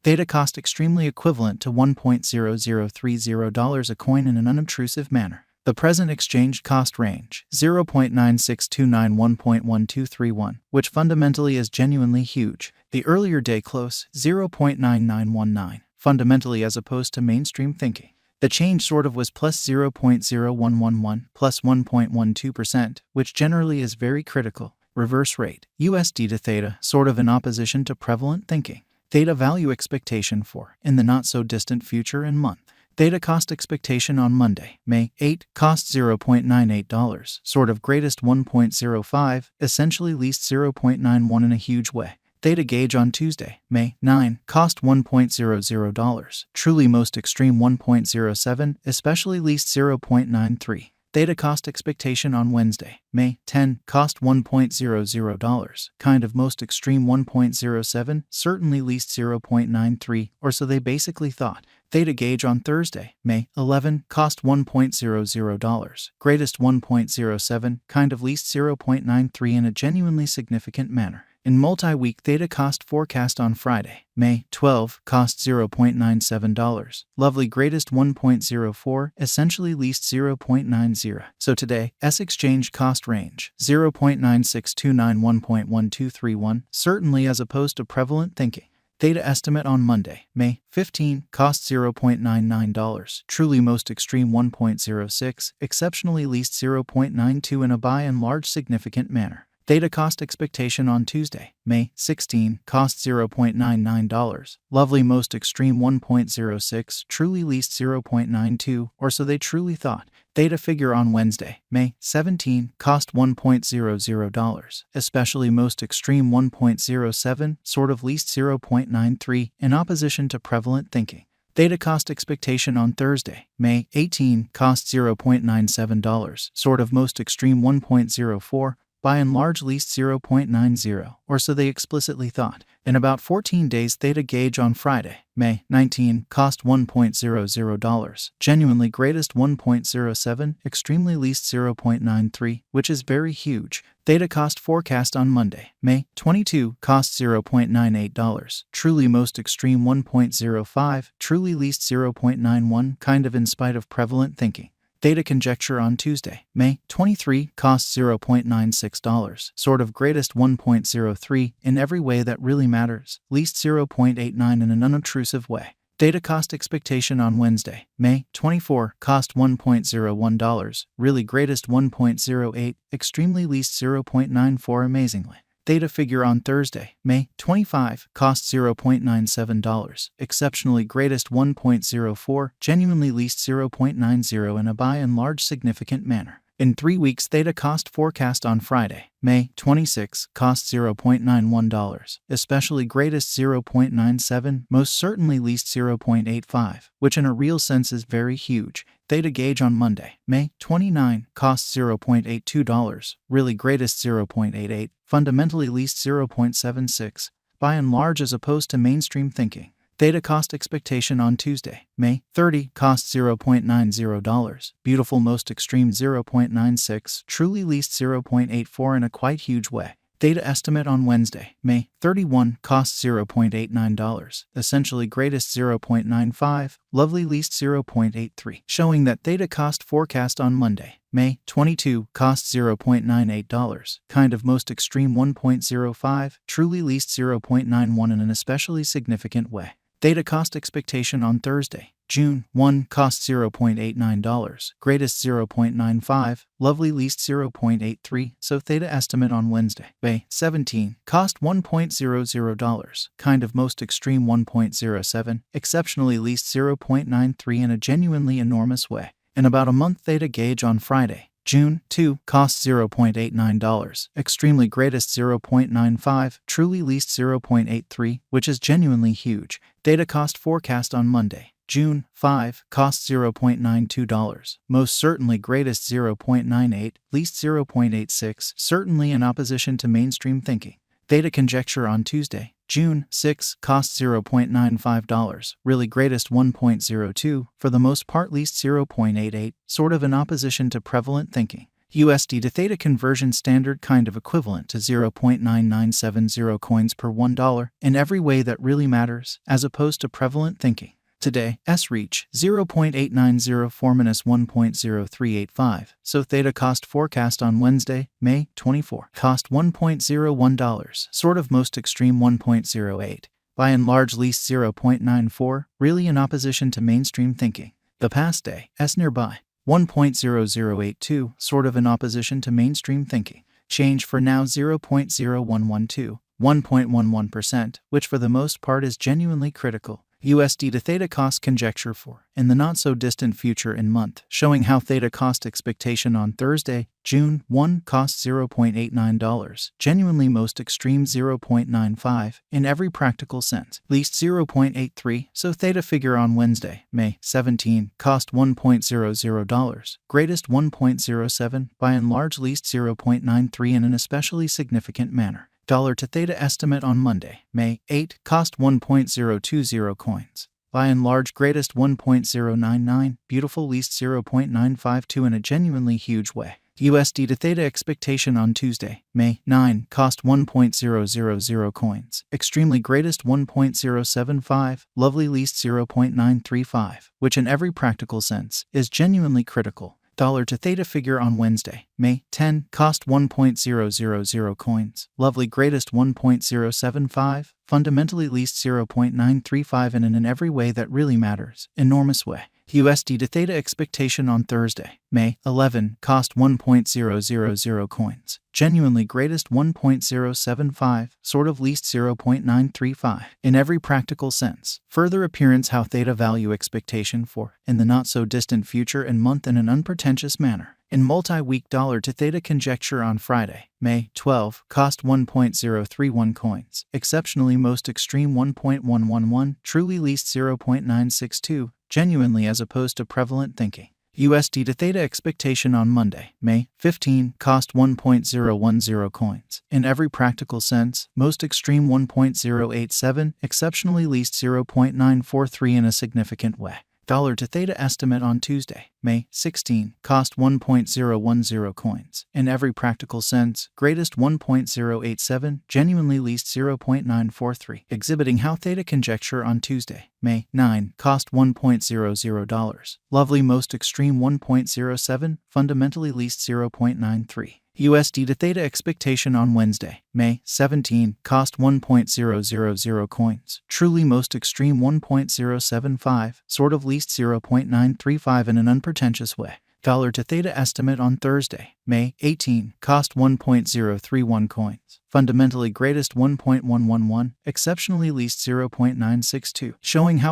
Theta cost extremely equivalent to $1.0030 a coin in an unobtrusive manner. The present exchange cost range, 0.9629-1.1231, which fundamentally is genuinely huge. The earlier day close, 0.9919, fundamentally as opposed to mainstream thinking. The change sort of was plus 0.0111, plus 1.12%, which generally is very critical. Reverse rate, USD to Theta, sort of in opposition to prevalent thinking. Theta value expectation for, in the not-so-distant future and month. Theta cost expectation on Monday, May 8, cost $0.98, sort of greatest 1.05, essentially least 0.91 in a huge way. Theta gauge on Tuesday, May 9, cost $1.00, truly most extreme 1.07, especially least 0.93. Theta cost expectation on Wednesday, May 10, cost $1.00, kind of most extreme 1.07, certainly least 0.93, or so they basically thought. Theta gauge on Thursday, May 11, cost $1.00, greatest 1.07, kind of least 0.93 in a genuinely significant manner. In multi-week Theta cost forecast on Friday, May 12, cost $0.97, lovely greatest 1.04, essentially least 0.90. So today, S exchange cost range, 0.9629-1.1231, certainly as opposed to prevalent thinking. Theta estimate on Monday, May 15, cost $0.99, truly most extreme 1.06, exceptionally least 0.92 in a by and large significant manner. Theta cost expectation on Tuesday, May 16, cost $0.99, lovely most extreme 1.06, truly least 0.92, or so they truly thought. Theta figure on Wednesday, May 17, cost $1.00, especially most extreme 1.07, sort of least 0.93, in opposition to prevalent thinking. Theta cost expectation on Thursday, May 18, cost $0.97, sort of most extreme 1.04, by and large least 0.90, or so they explicitly thought. In about 14 days Theta gauge on Friday, May 19, cost $1.00, genuinely greatest 1.07, extremely least 0.93, which is very huge. Theta cost forecast on Monday, May 22, cost $0.98, truly most extreme 1.05, truly least 0.91, kind of in spite of prevalent thinking. Theta conjecture on Tuesday, May 23, costs $0.96, sort of greatest 1.03 in every way that really matters, least 0.89 in an unobtrusive way. Theta cost expectation on Wednesday, May 24, cost $1.01, really greatest 1.08, extremely least 0.94 amazingly. Theta figure on Thursday, May 25, cost $0.97, exceptionally greatest 1.04, genuinely least 0.90 in a by and large significant manner. In 3 weeks Theta cost forecast on Friday, May 26, cost $0.91, especially greatest 0.97, most certainly least 0.85, which in a real sense is very huge. Theta gauge on Monday, May 29, costs $0.82, really greatest 0.88, fundamentally least 0.76, by and large as opposed to mainstream thinking. Theta cost expectation on Tuesday, May 30, costs $0.90, beautiful most extreme 0.96, truly least 0.84 in a quite huge way. Theta estimate on Wednesday, May 31, costs $0.89, essentially greatest 0.95, lovely least 0.83, showing that Theta cost forecast on Monday, May 22, costs $0.98, kind of most extreme 1.05, truly least 0.91 in an especially significant way. Theta cost expectation on Thursday, June 1, costs $0.89, greatest 0.95, lovely least 0.83, so Theta estimate on Wednesday, May 17, cost $1.00, kind of most extreme 1.07, exceptionally least 0.93 in a genuinely enormous way. In about a month Theta gauge on Friday, June 2, costs $0.89, extremely greatest 0.95, truly least 0.83, which is genuinely huge. Theta cost forecast on Monday, June 5, costs $0.92, most certainly greatest 0.98, least 0.86, certainly in opposition to mainstream thinking. Theta conjecture on Tuesday, June 6, costs $0.95, really greatest 1.02, for the most part least 0.88, sort of in opposition to prevalent thinking. USD to Theta conversion standard kind of equivalent to 0.9970 coins per $1 in every way that really matters, as opposed to prevalent thinking. Today, S reach 0.8904-1.0385, so Theta cost forecast on Wednesday, May 24. Cost $1.01, sort of most extreme 1.08. By and large least 0.94, really in opposition to mainstream thinking. The past day, S nearby 1.0082, sort of in opposition to mainstream thinking. Change for now 0.0112, 1.11%, which for the most part is genuinely critical. USD to Theta cost conjecture for, in the not-so-distant future in month, showing how Theta cost expectation on Thursday, June 1, cost $0.89, genuinely most extreme 0.95, in every practical sense, least 0.83, so Theta figure on Wednesday, May 17, cost $1.00, greatest 1.07, by and large least 0.93 in an especially significant manner. Dollar to Theta estimate on Monday, May 8, cost 1.020 coins. By and large greatest 1.099, beautiful least 0.952 in a genuinely huge way. USD to Theta expectation on Tuesday, May 9, cost 1.000 coins. Extremely greatest 1.075, lovely least 0.935, which in every practical sense is genuinely critical. Dollar to Theta figure on Wednesday, May 10, cost 1.000 coins. Lovely greatest 1.075, fundamentally least 0.935 in every way that really matters, enormous way. USD to Theta expectation on Thursday, May 11, cost 1.000 coins. Genuinely greatest 1.075, sort of least 0.935, in every practical sense. Further appearance how Theta value expectation for, in the not-so-distant future and month in an unpretentious manner. In multi-week dollar to Theta conjecture on Friday, May 12, cost 1.031 coins. Exceptionally most extreme 1.111, truly least 0.962, genuinely as opposed to prevalent thinking. USD to Theta expectation on Monday, May 15, cost 1.010 coins. In every practical sense, most extreme 1.087, exceptionally least 0.943 in a significant way. Dollar to Theta estimate on Tuesday, May 16, cost 1.010 coins. In every practical sense, greatest 1.087, genuinely least 0.943. Exhibiting how Theta conjecture on Tuesday, May 9, cost $1.00. Lovely most extreme 1.07, fundamentally least 0.93. USD to Theta expectation on Wednesday, May 17, cost 1.000 coins. Truly most extreme 1.075, sort of least 0.935 in an unpretentious way. Dollar to Theta estimate on Thursday, May 18, cost 1.031 coins. Fundamentally greatest 1.111, exceptionally least 0.962, showing how